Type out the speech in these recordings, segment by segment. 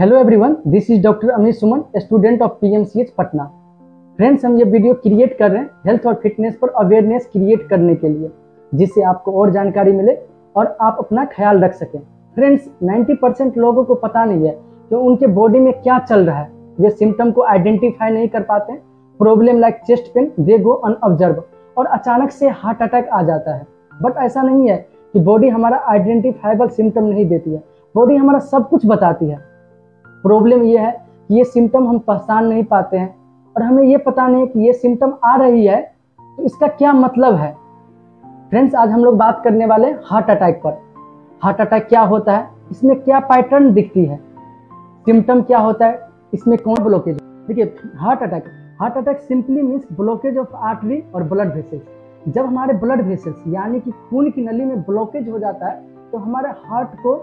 Hello everyone, this is doctor Amit Suman, student of PMCH Patna. Friends, हम ये video create कर रहे हैं हेल्थ और फिटनेस पर अवेयरनेस क्रिएट करने के लिए, जिससे आपको और जानकारी मिले और आप अपना ख्याल रख सकें। फ्रेंड्स, 90% लोगों को पता नहीं है कि उनके बॉडी में क्या चल रहा है। वे सिम्टम को आइडेंटिफाई नहीं कर पाते। प्रॉब्लम लाइक चेस्ट पेन दे गो अनऑब्जर्व और अचानक से हार्ट अटैक आ जाता है। बट ऐसा नहीं है कि बॉडी हमारा आइडेंटिफाइबल सिम्टम नहीं देती है, बॉडी हमारा सब कुछ बताती है। प्रॉब्लम ये है कि ये सिम्टम हम पहचान नहीं पाते हैं और हमें ये पता नहीं है कि ये सिम्टम आ रही है तो इसका क्या मतलब है। फ्रेंड्स, आज हम लोग बात करने वाले हैं हार्ट अटैक पर। हार्ट अटैक क्या होता है, इसमें क्या पैटर्न दिखती है, सिम्टम क्या होता है, इसमें कौन ब्लॉकेज। देखिए, heart attack simply means blockage of artery और ब्लड वेसल्स। जब हमारे ब्लड वेसल्स यानी कि खून की नली में ब्लॉकेज हो जाता है तो हमारे हार्ट को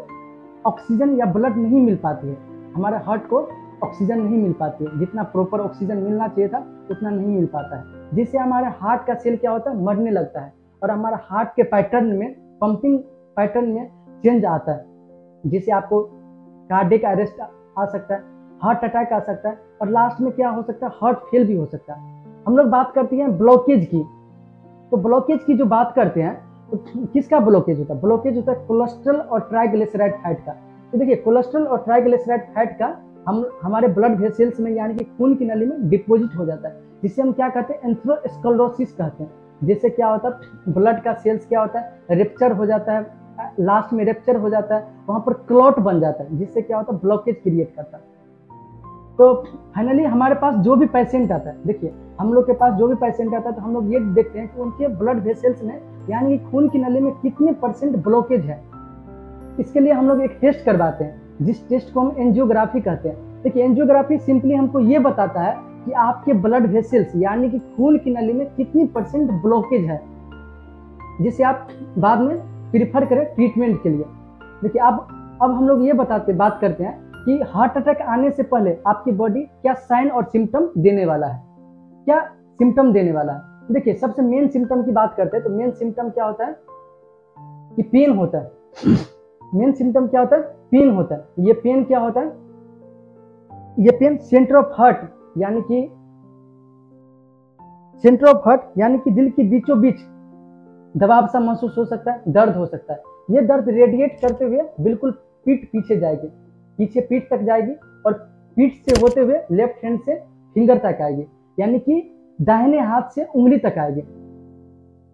ऑक्सीजन या ब्लड नहीं मिल पाती है। हमारे हार्ट को ऑक्सीजन नहीं मिल पाती है, जितना प्रॉपर ऑक्सीजन मिलना चाहिए था उतना नहीं मिल पाता है, जिससे हमारे हार्ट का सेल क्या होता है, मरने लगता है और हमारे हार्ट के पैटर्न में, पंपिंग पैटर्न में चेंज आता है, जिससे आपको कार्डियक अरेस्ट आ सकता है, हार्ट अटैक आ सकता है और लास्ट में क्या हो सकता है, हार्ट फेल भी हो सकता है। हम लोग बात करते हैं ब्लॉकेज की। तो ब्लॉकेज की जो बात करते हैं तो किसका ब्लॉकेज होता है? ब्लॉकेज होता है कोलेस्ट्रॉल और ट्राइग्लिसराइड फैट का। तो देखिए, कोलेस्ट्रॉल और ट्राइग्लिसराइड फैट का हमारे ब्लड वेसल्स में यानी कि खून की नली में डिपोजिट हो जाता है, जिससे हम क्या कहते हैं, एथेरोस्क्लेरोसिस कहते हैं। जिससे क्या होता है, ब्लड का सेल्स क्या होता है, रेप्चर हो जाता है, लास्ट में रेप्चर हो जाता है, वहां पर क्लॉट बन जाता है, जिससे क्या होता है, ब्लॉकेज क्रिएट करता है। तो फाइनली हमारे पास जो भी पेशेंट आता है, देखिए हम लोग के पास जो भी पेशेंट आता है तो हम लोग ये देखते हैं कि उनके ब्लड वेसल्स में यानी कि खून की नली में कितने % ब्लॉकेज है। इसके लिए हम लोग एक टेस्ट करवाते हैं, जिस टेस्ट को हम एंजियोग्राफी कहते हैं। देखिए, एंजियोग्राफी सिंपली हमको ये बताता है कि आपके ब्लड वेसल्स यानी कि खून की नली में कितनी % ब्लॉकेज है, जिसे आप बाद में प्रीफर करें ट्रीटमेंट के लिए। देखिए, अब हम लोग ये बात करते हैं कि हार्ट अटैक आने से पहले आपकी बॉडी क्या साइन और सिम्टम देने वाला है, क्या सिम्टम देने वाला है। देखिए, सबसे मेन सिम्टम की बात करते हैं तो मेन सिम्टम क्या होता है कि पेन होता है। मेन सिम्टम क्या होता है, पेन होता है। ये पेन क्या होता है, ये पेन सेंटर ऑफ हार्ट यानी कि दिल की बीचों बीच दबाव सा महसूस हो सकता है, दर्द हो सकता है। ये दर्द रेडिएट करते हुए बिल्कुल पीठ पीछे जाएगी, पीछे पीठ तक जाएगी और पीठ से होते हुए लेफ्ट हैंड से फिंगर तक आएगी, यानी कि दाहिने हाथ से उंगली तक आएगी।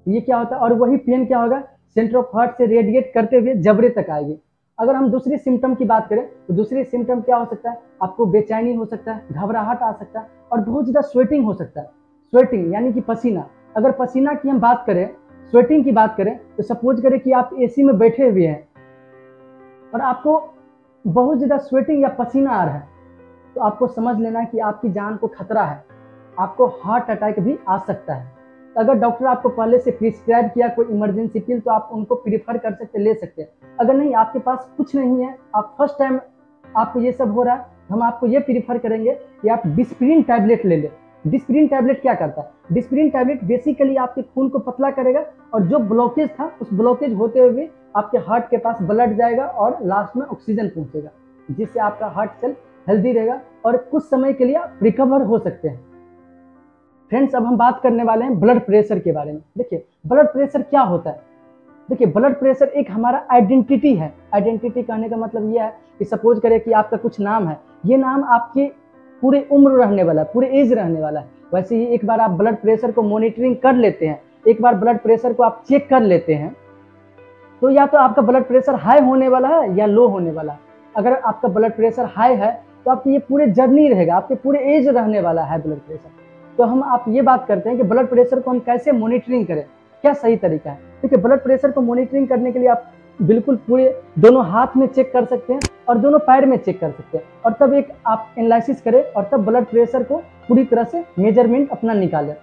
ये क्या होता है, और वही पेन क्या होगा, सेंटर ऑफ हार्ट से रेडिएट करते हुए जबड़े तक आएगी। अगर हम दूसरी सिम्टम की बात करें तो दूसरी सिम्टम क्या हो सकता है, आपको बेचैनी हो सकता है, घबराहट आ सकता है और बहुत ज्यादा स्वेटिंग हो सकता है। स्वेटिंग यानी कि पसीना। अगर पसीना की हम बात करें, स्वेटिंग की बात करें तो सपोज करें कि आप एसी में बैठे हुए हैं और आपको बहुत ज्यादा स्वेटिंग या पसीना आ रहा है, तो आपको समझ लेना कि आपकी जान को खतरा है, आपको हार्ट अटैक भी आ सकता है। तो अगर डॉक्टर आपको पहले से प्रिस्क्राइब किया कोई इमरजेंसी पिल तो आप उनको प्रीफर कर सकते, ले सकते हैं। अगर नहीं, आपके पास कुछ नहीं है, आप फर्स्ट टाइम आपको ये सब हो रहा है, तो हम आपको ये प्रीफर करेंगे कि आप डिस्प्रिन टैबलेट ले लें। डिस्प्रिन टैबलेट क्या करता है, डिस्प्रिन टैबलेट बेसिकली आपके खून को पतला करेगा और जो ब्लॉकेज था उस ब्लॉकेज होते हुए आपके हार्ट के पास ब्लड जाएगा और लास्ट में ऑक्सीजन पहुंचेगा, जिससे आपका हार्ट सेल हेल्दी रहेगा और कुछ समय के लिए आप रिकवर हो सकते हैं। फ्रेंड्स, अब हम बात करने वाले हैं ब्लड प्रेशर के बारे में। देखिए, ब्लड प्रेशर क्या होता है। देखिए, ब्लड प्रेशर एक हमारा आइडेंटिटी है। आइडेंटिटी कहने का मतलब यह है कि सपोज करें कि आपका कुछ नाम है, ये नाम आपके पूरे उम्र रहने वाला है, पूरे एज रहने वाला है। वैसे ही एक बार आप ब्लड प्रेशर को मॉनिटरिंग कर लेते हैं, एक बार ब्लड प्रेशर को आप चेक कर लेते हैं, तो या तो आपका ब्लड प्रेशर हाई होने वाला है या लो होने वाला है। अगर आपका ब्लड प्रेशर हाई है तो आपकी ये पूरे जर्नी रहेगा, आपके पूरे एज रहने वाला है ब्लड प्रेशर। तो हम आप ये बात करते हैं कि ब्लड प्रेशर को हम कैसे मॉनिटरिंग करें, क्या सही तरीका है। देखिए, ब्लड प्रेशर को मॉनिटरिंग करने के लिए आप बिल्कुल पूरे दोनों हाथ में चेक कर सकते हैं और दोनों पैर में चेक कर सकते हैं, और तब एक आप एनालिसिस करें और तब ब्लड प्रेशर को पूरी तरह से मेजरमेंट अपना निकालें।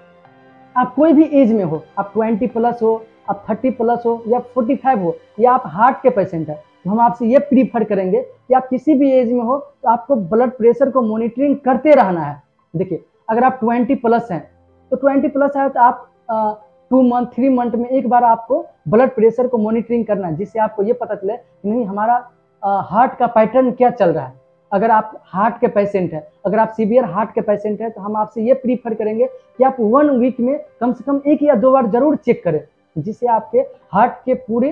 आप कोई भी एज में हो, आप 20+ हो, आप 30+ हो या 45 हो, या आप हार्ट के पेशेंट है, तो हम आपसे ये प्रीफर करेंगे कि आप किसी भी एज में हो तो आपको ब्लड प्रेशर को मॉनिटरिंग करते रहना है। देखिए, अगर आप 20+ हैं तो 20+ है तो आप 2 मंथ 3 मंथ में एक बार आपको ब्लड प्रेशर को मॉनिटरिंग करना है, जिससे आपको ये पता चले कि नहीं हमारा हार्ट का पैटर्न क्या चल रहा है। अगर आप हार्ट के पेशेंट हैं, अगर आप सीवियर हार्ट के पेशेंट हैं, तो हम आपसे ये प्रीफर करेंगे कि आप 1 वीक में कम से कम 1 या 2 बार जरूर चेक करें, जिससे आपके हार्ट के पूरे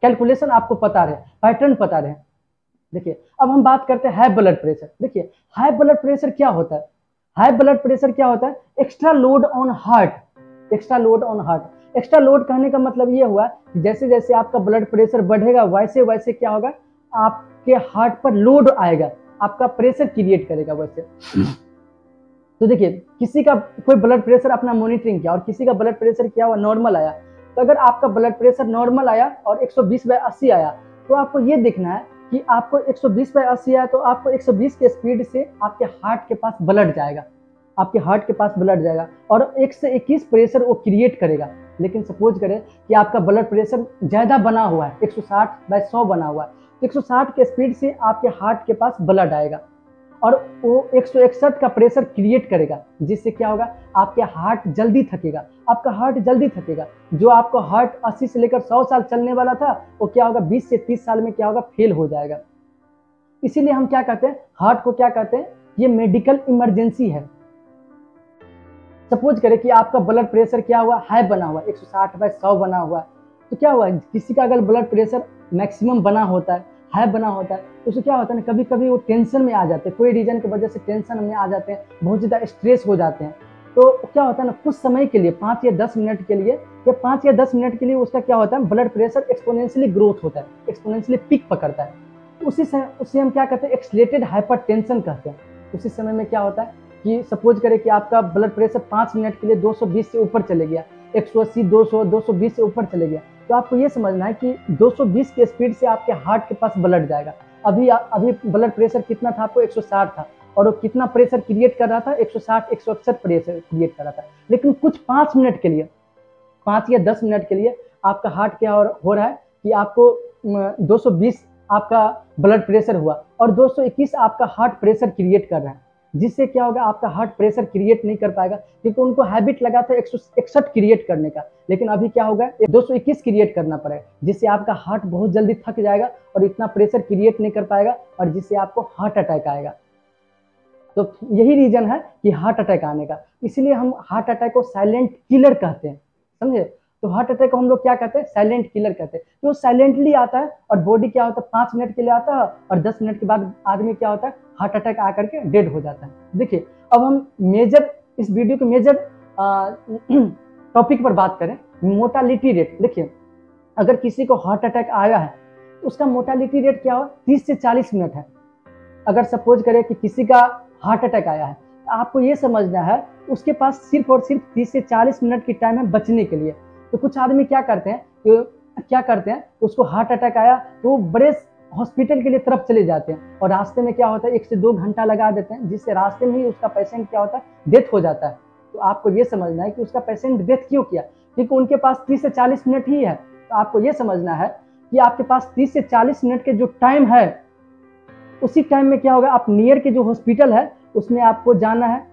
कैलकुलेशन आपको पता रहे, पैटर्न पता रहे। देखिए अब हम बात करते हैं हाई ब्लड प्रेशर। देखिए हाई ब्लड प्रेशर क्या होता है? हाई ब्लड प्रेशर क्या होता है? Extra load on heart. Extra load on heart. Extra load कहने का मतलब ये हुआ कि जैसे जैसे आपका ब्लड प्रेशर बढ़ेगा वैसे वैसे क्या होगा, आपके हार्ट पर लोड आएगा, आपका प्रेशर क्रिएट करेगा वैसे। तो देखिए किसी का कोई ब्लड प्रेशर अपना मॉनिटरिंग किया और किसी का ब्लड प्रेशर क्या हुआ, नॉर्मल आया। तो अगर आपका ब्लड प्रेशर नॉर्मल आया और 120/80 आया, तो आपको ये देखना है कि आपको 120/80 आया तो आपको 120 के स्पीड से आपके हार्ट के पास ब्लड जाएगा, आपके हार्ट के पास ब्लड जाएगा और 1 से 21 प्रेशर वो क्रिएट करेगा। लेकिन सपोज करें कि आपका ब्लड प्रेशर ज़्यादा बना हुआ है, 160/100 बना हुआ है, तो 160 के स्पीड से आपके हार्ट के पास ब्लड आएगा और वो 161 का प्रेशर क्रिएट करेगा, जिससे क्या होगा, आपके हार्ट जल्दी थकेगा, आपका हार्ट जल्दी थकेगा। जो आपको हार्ट 80 से लेकर 100 साल चलने वाला था, वो क्या होगा 20 से 30 साल में क्या होगा, फेल हो जाएगा। इसीलिए हम क्या कहते हैं, हार्ट को क्या कहते हैं, ये मेडिकल इमरजेंसी है। सपोज करें कि आपका ब्लड प्रेशर क्या हुआ, हाई बना हुआ, 160/100 बना हुआ, तो क्या हुआ, किसी का अगर ब्लड प्रेशर मैक्सिमम बना होता है, हाई बना होता है, तो उससे क्या होता है ना, कभी कभी वो टेंशन में आ जाते हैं, कोई रीजन की वजह से टेंशन में आ जाते हैं, बहुत ज़्यादा स्ट्रेस हो जाते हैं। तो क्या होता है ना, कुछ समय के लिए 5 या 10 मिनट के लिए या 5 या 10 मिनट के लिए उसका क्या होता है, ब्लड प्रेशर एक्सपोनेंशियली ग्रोथ होता है, एक्सपोनेंशियली पीक पकड़ता है। उसी हम क्या कहते हैं, एक्सलेटेड हाइपरटेंशन कहते हैं। उसी समय में क्या होता है कि सपोज करें कि आपका ब्लड प्रेशर 5 मिनट के लिए 220 से ऊपर चले गया, 180, 200, 220 से ऊपर चले गया, तो आपको ये समझना है कि 220 के स्पीड से आपके हार्ट के पास ब्लड जाएगा। अभी ब्लड प्रेशर कितना था, आपको 160 था, और वो कितना प्रेशर क्रिएट कर रहा था, 160, 161 प्रेशर क्रिएट कर रहा था। लेकिन कुछ 5 मिनट के लिए, 5 या 10 मिनट के लिए आपका हार्ट क्या हो रहा है कि आपको 220 आपका ब्लड प्रेशर हुआ और 221 आपका हार्ट प्रेशर क्रिएट कर रहा है, जिससे क्या होगा, आपका हार्ट प्रेशर क्रिएट नहीं कर पाएगा, क्योंकि उनको हैबिट लगा था 161 क्रिएट करने का। लेकिन अभी क्या होगा, 221 क्रिएट करना पड़ेगा, जिससे आपका हार्ट बहुत जल्दी थक जाएगा और इतना प्रेशर क्रिएट नहीं कर पाएगा, और जिससे आपको हार्ट अटैक आएगा। तो यही रीजन है कि हार्ट अटैक आने का। इसलिए हम हार्ट अटैक को साइलेंट किलर कहते हैं, समझे। तो हार्ट अटैक को हम लोग क्या कहते हैं, साइलेंट किलर कहते हैं। तो साइलेंटली आता है और बॉडी क्या होता है, 5 मिनट के लिए आता है और 10 मिनट के बाद आदमी क्या होता है, हार्ट अटैक आकर के डेड हो जाता है। देखिए अब हम मेजर, इस वीडियो के मेजर टॉपिक पर बात करें, मोर्टालिटी रेट। देखिए अगर किसी को हार्ट अटैक आया है तो उसका मोर्टालिटी रेट क्या हो, 30 से 40 मिनट है। अगर सपोज करें कि किसी का हार्ट अटैक आया है, तो आपको ये समझना है उसके पास सिर्फ और सिर्फ 30 से 40 मिनट की टाइम है बचने के लिए। तो कुछ आदमी क्या करते हैं, उसको हार्ट अटैक आया तो वो बड़े हॉस्पिटल के लिए तरफ चले जाते हैं और रास्ते में क्या होता है, 1 से 2 घंटा लगा देते हैं, जिससे रास्ते में ही उसका पेशेंट क्या होता है, डेथ हो जाता है। तो आपको ये समझना है कि उसका पेशेंट डेथ क्यों किया, क्योंकि उनके पास 30 से 40 मिनट ही है। तो आपको ये समझना है कि आपके पास 30 से 40 मिनट के जो टाइम है, उसी टाइम में क्या होगा, आप नियर के जो हॉस्पिटल है उसमें आपको जाना है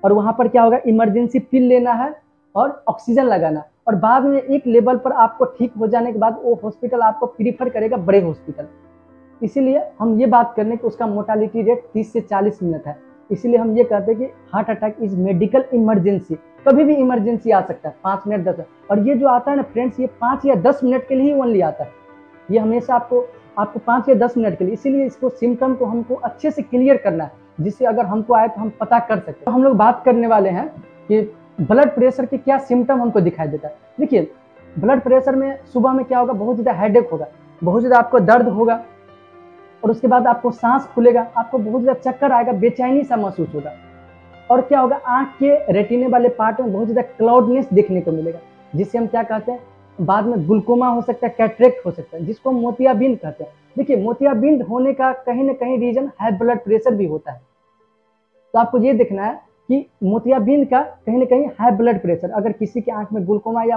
और वहां पर क्या होगा, इमरजेंसी पिल लेना है और ऑक्सीजन लगाना, और बाद में एक लेवल पर आपको ठीक हो जाने के बाद वो हॉस्पिटल आपको प्रीफर करेगा बड़े हॉस्पिटल। इसीलिए हम ये बात करने कि उसका मोर्टालिटी रेट 30 से 40 मिनट है। इसीलिए हम ये कहते हैं कि heart attack is medical emergency. कभी भी इमरजेंसी आ सकता है, 5 मिनट 10 मिनट, और ये जो आता है ना फ्रेंड्स, ये 5 या 10 मिनट के लिए ही ओनली आता है। ये हमेशा आपको 5 या 10 मिनट के लिए। इसीलिए इसको सिम्टम को हमको अच्छे से क्लियर करना है, जिससे अगर हमको आए तो हम पता कर सकते हैं। तो हम लोग बात करने वाले हैं कि ब्लड प्रेशर के क्या सिम्टम हमको दिखाई देता है। देखिए ब्लड प्रेशर में सुबह में क्या होगा, बहुत ज़्यादा हेडेक होगा, बहुत ज़्यादा आपको दर्द होगा, और उसके बाद आपको सांस फूलेगा, आपको बहुत ज़्यादा चक्कर आएगा, बेचैनी सा महसूस होगा, और क्या होगा, आँख के रेटिने वाले पार्ट में बहुत ज़्यादा क्लाउडनेस देखने को मिलेगा, जिससे हम क्या कहते हैं, बाद में ग्लूकोमा हो सकता है, कैटरेक्ट हो सकता है, जिसको मोतियाबिंद कहते हैं। देखिए मोतियाबिंद होने का कहीं ना कहीं रीजन हाई ब्लड प्रेशर भी होता है। तो आपको ये देखना है कि मोतियाबिंद का कहीं ना कहीं हाई ब्लड प्रेशर, अगर किसी के आंख में ग्लूकोमा या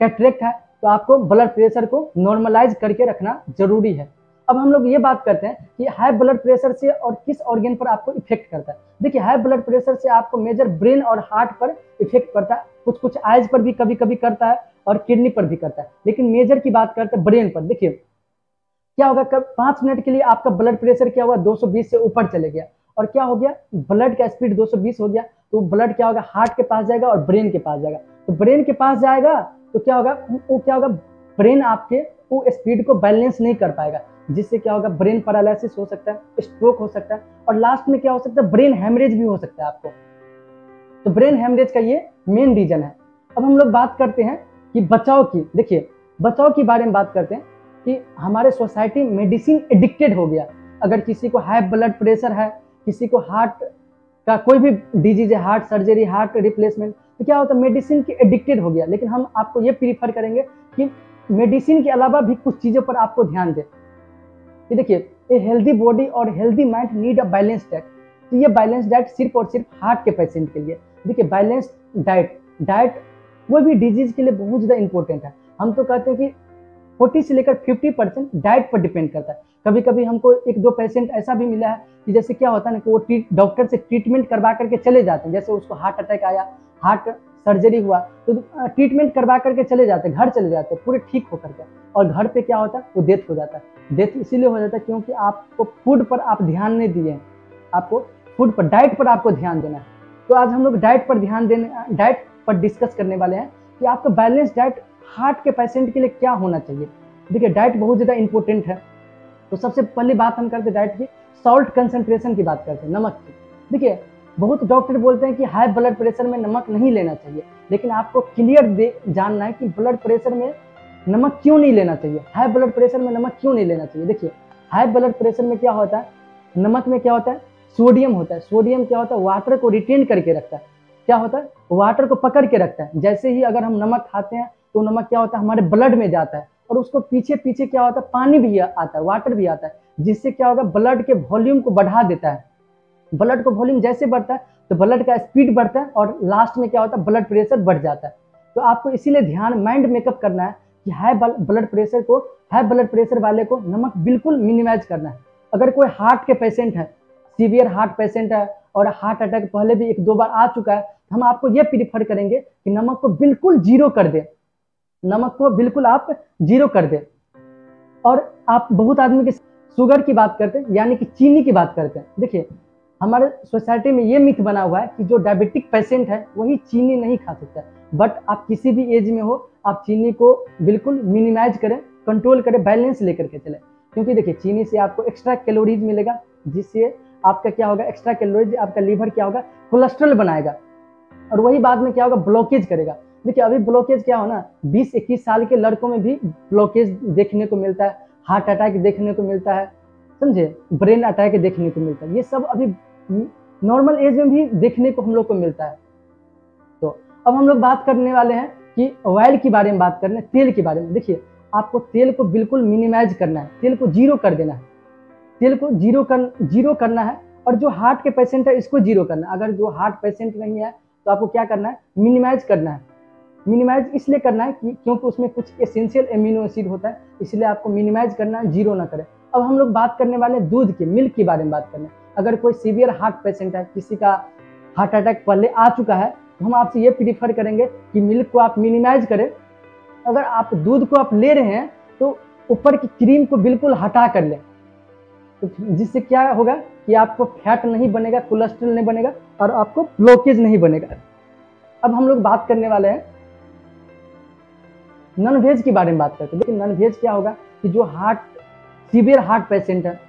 कैटरेक्ट है तो आपको ब्लड प्रेशर को नॉर्मलाइज करके रखना जरूरी है। अब हम लोग ये बात करते हैं कि हाई ब्लड प्रेशर से और किस ऑर्गन पर आपको इफेक्ट करता है। देखिए हाई ब्लड प्रेशर से आपको मेजर ब्रेन और हार्ट पर इफेक्ट करता है, कुछ आइज पर भी कभी कभी करता है और किडनी पर भी करता है, लेकिन मेजर की बात करते हैं ब्रेन पर। देखिए क्या होगा, कब 5 मिनट के लिए आपका ब्लड प्रेशर क्या हुआ 220 से ऊपर चले गया, और क्या हो गया, ब्लड का स्पीड 220 हो गया, तो ब्लड क्या होगा, हार्ट के पास जाएगा और ब्रेन के पास जाएगा। तो ब्रेन के पास जाएगा तो क्या होगा, वो क्या होगा, ब्रेन आपके वो स्पीड को बैलेंस नहीं कर पाएगा, जिससे क्या होगा, ब्रेन पैरालिसिस हो सकता है, स्ट्रोक हो सकता है, और लास्ट में क्या हो सकता है, ब्रेन हेमरेज भी हो सकता है आपको। तो ब्रेन हेमरेज का ये मेन रीजन है। अब हम लोग बात करते हैं कि बचाव की। देखिए, बचाव के बारे में बात करते हैं कि हमारे सोसाइटी मेडिसिन एडिक्टेड हो गया। अगर किसी को हाई ब्लड प्रेशर है, किसी को हार्ट का कोई भी डिजीज है, हार्ट सर्जरी, हार्ट रिप्लेसमेंट, तो क्या होता है, मेडिसिन के एडिक्टेड हो गया। लेकिन हम आपको ये प्रीफर करेंगे कि मेडिसिन के अलावा भी कुछ चीज़ों पर आपको ध्यान दें। कि देखिए, ए हेल्दी बॉडी और healthy mind need a balance diet. तो ये बैलेंस डाइट सिर्फ और सिर्फ हार्ट के पेशेंट के लिए। देखिए, बैलेंस डाइट कोई भी डिजीज के लिए बहुत ज़्यादा इंपॉर्टेंट है। हम तो कहते हैं कि 40 से लेकर 50% डाइट पर डिपेंड करता है। कभी कभी हमको 1-2 पेशेंट ऐसा भी मिला है कि जैसे क्या होता है ना कि वो डॉक्टर से ट्रीटमेंट करवा करके चले जाते हैं। जैसे उसको हार्ट अटैक आया, हार्ट सर्जरी हुआ, तो ट्रीटमेंट करवा करके चले जाते हैं, घर चले जाते हैं पूरे ठीक होकर के, और घर पे क्या होता है, वो डेथ हो जाता है। डेथ इसीलिए हो जाता है क्योंकि आपको फूड पर आप ध्यान नहीं दिए, आपको फूड पर, डाइट पर आपको ध्यान देना है। तो आज हम लोग डाइट पर ध्यान देने, डाइट पर डिस्कस करने वाले हैं कि आपका बैलेंस डाइट हार्ट के पेशेंट के लिए क्या होना चाहिए। देखिए, डाइट बहुत ज़्यादा इंपॉर्टेंट है। तो सबसे पहली बात हम करते हैं डाइट की, सॉल्ट कंसंट्रेशन की बात करते हैं, नमक की। देखिए, बहुत डॉक्टर बोलते हैं कि हाई ब्लड प्रेशर में नमक नहीं लेना चाहिए, लेकिन आपको क्लियर जानना है कि ब्लड प्रेशर में नमक क्यों नहीं लेना चाहिए, हाई ब्लड प्रेशर में नमक क्यों नहीं लेना चाहिए। देखिए, हाई ब्लड प्रेशर में क्या होता है, नमक में क्या होता है, सोडियम होता है। सोडियम क्या होता है, वाटर को रिटेन करके रखता है। क्या होता है, वाटर को पकड़ के रखता है। जैसे ही अगर हम नमक खाते हैं तो नमक क्या होता है, हमारे ब्लड में जाता है, और उसको पीछे पीछे क्या होता है, पानी भी आता है, वाटर भी आता है, जिससे क्या होगा, ब्लड के वॉल्यूम को बढ़ा देता है। ब्लड को वॉल्यूम जैसे बढ़ता है तो ब्लड का स्पीड बढ़ता है, और लास्ट में क्या होता है, ब्लड प्रेशर बढ़ जाता है। तो आपको इसीलिए ध्यान, माइंड मेकअप करना है कि हाई ब्लड प्रेशर वाले को नमक बिल्कुल मिनिमाइज करना है। अगर कोई हार्ट के पेशेंट है, सीवियर हार्ट पेशेंट है, और हार्ट अटैक पहले भी 1-2 बार आ चुका है, तो हम आपको ये प्रीफर करेंगे कि नमक को बिल्कुल जीरो कर दे, नमक को बिल्कुल आप जीरो कर दे। और आप बहुत आदमी के शुगर की बात करते हैं, यानी कि चीनी की बात करते हैं। देखिए, हमारे सोसाइटी में ये मिथ बना हुआ है कि जो डायबिटिक पेशेंट है वही चीनी नहीं खा सकता है। बट आप किसी भी एज में हो, आप चीनी को बिल्कुल मिनिमाइज करें, कंट्रोल करें, बैलेंस लेकर के चलें। क्योंकि देखिए, चीनी से आपको एक्स्ट्रा कैलोरीज मिलेगा, जिससे आपका क्या होगा, एक्स्ट्रा कैलोरीज, आपका लीवर क्या होगा, कोलेस्ट्रॉल बनाएगा, और वही बाद में क्या होगा, ब्लॉकेज करेगा। देखिए, अभी ब्लॉकेज क्या हो ना, 20-21 साल के लड़कों में भी ब्लॉकेज देखने को मिलता है, हार्ट अटैक देखने को मिलता है, समझे, ब्रेन अटैक देखने को मिलता है। ये सब अभी नॉर्मल एज में भी देखने को हम लोग को मिलता है। तो अब हम लोग बात करने वाले हैं कि ऑयल के बारे में बात करना है, तेल के बारे में। देखिए, आपको तेल को बिल्कुल मिनिमाइज करना है, तेल को जीरो कर देना है, तेल को जीरो करना है। और जो हार्ट के पेशेंट है इसको जीरो करना है। अगर जो हार्ट पेशेंट नहीं है तो आपको क्या करना है, मिनिमाइज करना है। मिनिमाइज इसलिए करना है कि क्योंकि उसमें कुछ एसेंशियल एमिनो एसिड होता है, इसलिए आपको मिनिमाइज करना है, जीरो ना करें। अब हम लोग बात करने वाले हैं दूध के, मिल्क के बारे में बात करना है। अगर कोई सीवियर हार्ट पेशेंट है, किसी का हार्ट अटैक पहले आ चुका है, तो हम आपसे ये प्रीफर करेंगे कि मिल्क को आप मिनिमाइज करें। अगर आप दूध को आप ले रहे हैं तो ऊपर की क्रीम को बिल्कुल हटा कर लें, तो जिससे क्या होगा कि आपको फैट नहीं बनेगा, कोलेस्ट्रॉल नहीं बनेगा, और आपको ब्लॉकेज नहीं बनेगा। अब हम लोग बात करने वाले हैं नॉन वेज के बारे में बात करते हैं। लेकिन नॉन वेज क्या होगा कि जो सीवियर हार्ट पेशेंट है,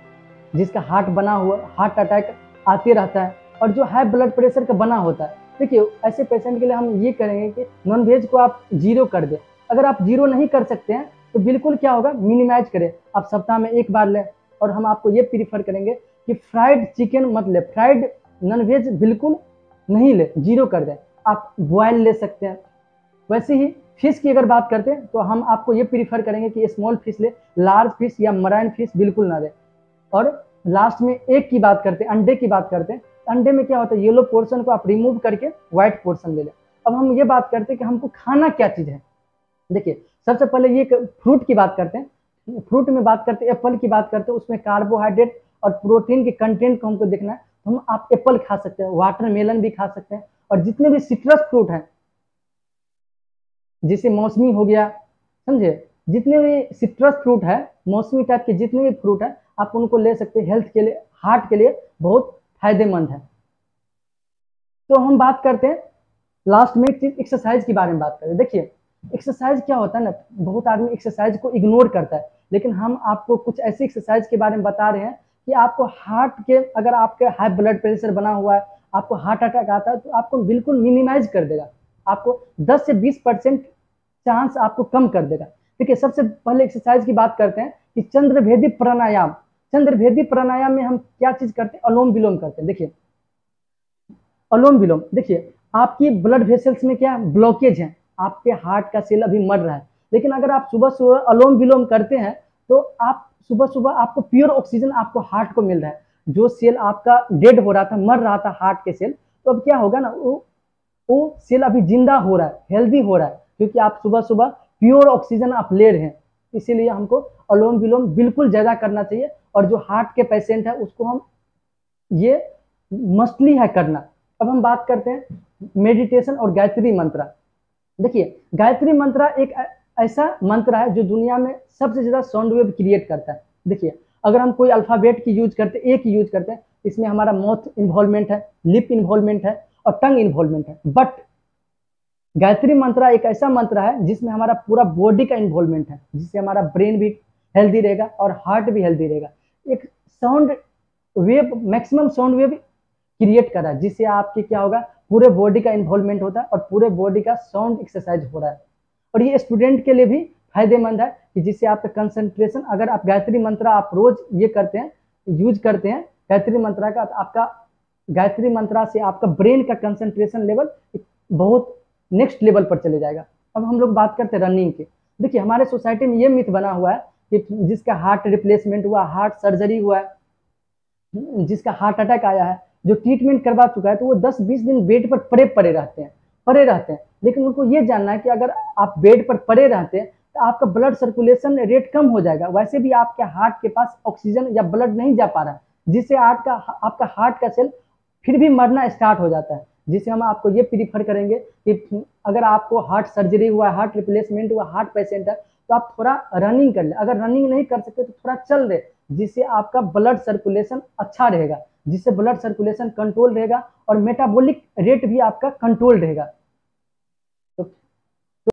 जिसका हार्ट बना हुआ, हार्ट अटैक आते रहता है, और जो हाई ब्लड प्रेशर का बना होता है, देखिए ऐसे पेशेंट के लिए हम ये करेंगे कि नॉन वेज को आप जीरो कर दें। अगर आप जीरो नहीं कर सकते हैं तो बिल्कुल क्या होगा, मिनिमाइज करें, आप सप्ताह में 1 बार लें। और हम आपको ये प्रीफर करेंगे कि फ्राइड चिकन मत ले, फ्राइड नॉन वेज बिल्कुल नहीं ले, जीरो कर दें। आप बॉयल ले सकते हैं। वैसे ही फिश की अगर बात करते हैं तो हम आपको ये प्रीफर करेंगे कि स्मॉल फिश ले, लार्ज फिश या मराइन फिश बिल्कुल ना दे। और लास्ट में एक की बात करते हैं, अंडे की बात करते हैं। अंडे में क्या होता है, येलो पोर्शन को आप रिमूव करके व्हाइट पोर्शन ले लें। अब हम ये बात करते हैं कि हमको खाना क्या चीज़ है। देखिए, सबसे पहले ये फ्रूट की बात करते हैं। फ्रूट में बात करते हैं, एप्पल की बात करते हैं, उसमें कार्बोहाइड्रेट और प्रोटीन के कंटेंट को हमको देखना है। तो हम आप एप्पल खा सकते हैं, वाटरमेलन भी खा सकते हैं, और जितने भी सिट्रस फ्रूट हैं, जैसे मौसमी हो गया, समझे, जितने भी सिट्रस फ्रूट है, मौसमी टाइप के जितने भी फ्रूट है, आप उनको ले सकते हैं। हेल्थ के लिए, हार्ट के लिए बहुत फायदेमंद है। तो हम बात करते हैं लास्ट में एक चीज, एक्सरसाइज के बारे में बात करें। देखिए एक्सरसाइज क्या होता है ना, बहुत आदमी एक्सरसाइज को इग्नोर करता है, लेकिन हम आपको कुछ ऐसी एक्सरसाइज के बारे में बता रहे हैं कि आपको हार्ट के, अगर आपके हाई ब्लड प्रेशर बना हुआ है, आपको हार्ट अटैक आता है, तो आपको बिल्कुल मिनिमाइज कर देगा, आपको 10 से 20% चांस आपको कम कर देगा। देखिए सबसे पहले एक्सरसाइज की बात करते हैं कि चंद्रभेदी प्राणायाम। चंद्रभेदी प्राणायाम में हम क्या चीज करते हैं, अनुलोम विलोम करते हैं। देखिए अनुलोम विलोम, देखिए आपकी ब्लड वेसल्स में क्या ब्लॉकेज है, आपके हार्ट का सेल अभी मर रहा है, लेकिन अगर आप सुबह सुबह अनुलोम विलोम करते हैं तो आप सुबह सुबह आपको प्योर ऑक्सीजन आपको हार्ट को मिल रहा है। जो सेल आपका डेड हो रहा था, मर रहा था हार्ट के सेल, तो अब क्या होगा ना, वो सेल अभी जिंदा हो रहा है, हेल्दी हो रहा है, क्योंकि आप सुबह सुबह प्योर ऑक्सीजन आप ले रहे हैं। इसीलिए हमको अनुलोम विलोम बिल्कुल ज्यादा करना चाहिए, और जो हार्ट के पेशेंट है उसको हम, ये मस्टली है करना। अब हम बात करते हैं मेडिटेशन और गायत्री मंत्र। देखिए गायत्री मंत्र एक ऐसा मंत्र है जो दुनिया में सबसे ज्यादा साउंड वेव क्रिएट करता है। देखिए अगर हम कोई अल्फाबेट की यूज करते हैं, एक यूज करते हैं, इसमें हमारा माउथ इन्वॉल्वमेंट है, लिप इन्वॉल्वमेंट है और टंग इन्वॉल्वमेंट है, बट गायत्री मंत्र एक ऐसा मंत्र है जिसमें हमारा पूरा बॉडी का इन्वॉल्वमेंट है, जिससे हमारा ब्रेन भी हेल्दी रहेगा और हार्ट भी हेल्दी रहेगा। एक sound wave, maximum sound wave create करा है, जिससे आपके क्या होगा, पूरे बॉडी का इन्वॉल्वमेंट होता है और पूरे बॉडी का साउंड एक्सरसाइज हो रहा है। और ये स्टूडेंट के लिए भी फायदेमंद है कि जिससे आपका कंसंट्रेशन, अगर आप गायत्री मंत्र आप रोज ये करते हैं, यूज करते हैं गायत्री मंत्र का, तो आपका गायत्री मंत्र से आपका ब्रेन का कंसंट्रेशन लेवल बहुत नेक्स्ट लेवल पर चले जाएगा। अब हम लोग बात करते हैं रनिंग की। देखिए हमारे सोसाइटी में ये मिथ बना हुआ है कि जिसका हार्ट रिप्लेसमेंट हुआ, हार्ट सर्जरी हुआ है, जिसका हार्ट अटैक आया है, जो ट्रीटमेंट करवा चुका है, तो वो 10-20 दिन बेड पर पड़े रहते हैं। लेकिन उनको ये जानना है कि अगर आप बेड पर पड़े रहते हैं तो आपका ब्लड सर्कुलेशन रेट कम हो जाएगा, वैसे भी आपके हार्ट के पास ऑक्सीजन या ब्लड नहीं जा पा रहा है, जिससे आपका हार्ट का सेल फिर भी मरना स्टार्ट हो जाता है। जिससे हम आपको ये प्रीफर करेंगे कि अगर आपको हार्ट सर्जरी हुआ, हार्ट रिप्लेसमेंट हुआ, हार्ट पेशेंट है, तो आप थोड़ा रनिंग कर ले। अगर रनिंग नहीं कर सकते तो थोड़ा चल रहे, जिससे आपका ब्लड सर्कुलेशन अच्छा रहेगा, जिससे ब्लड सर्कुलेशन कंट्रोल रहेगा और मेटाबॉलिक रेट भी आपका कंट्रोल रहेगा।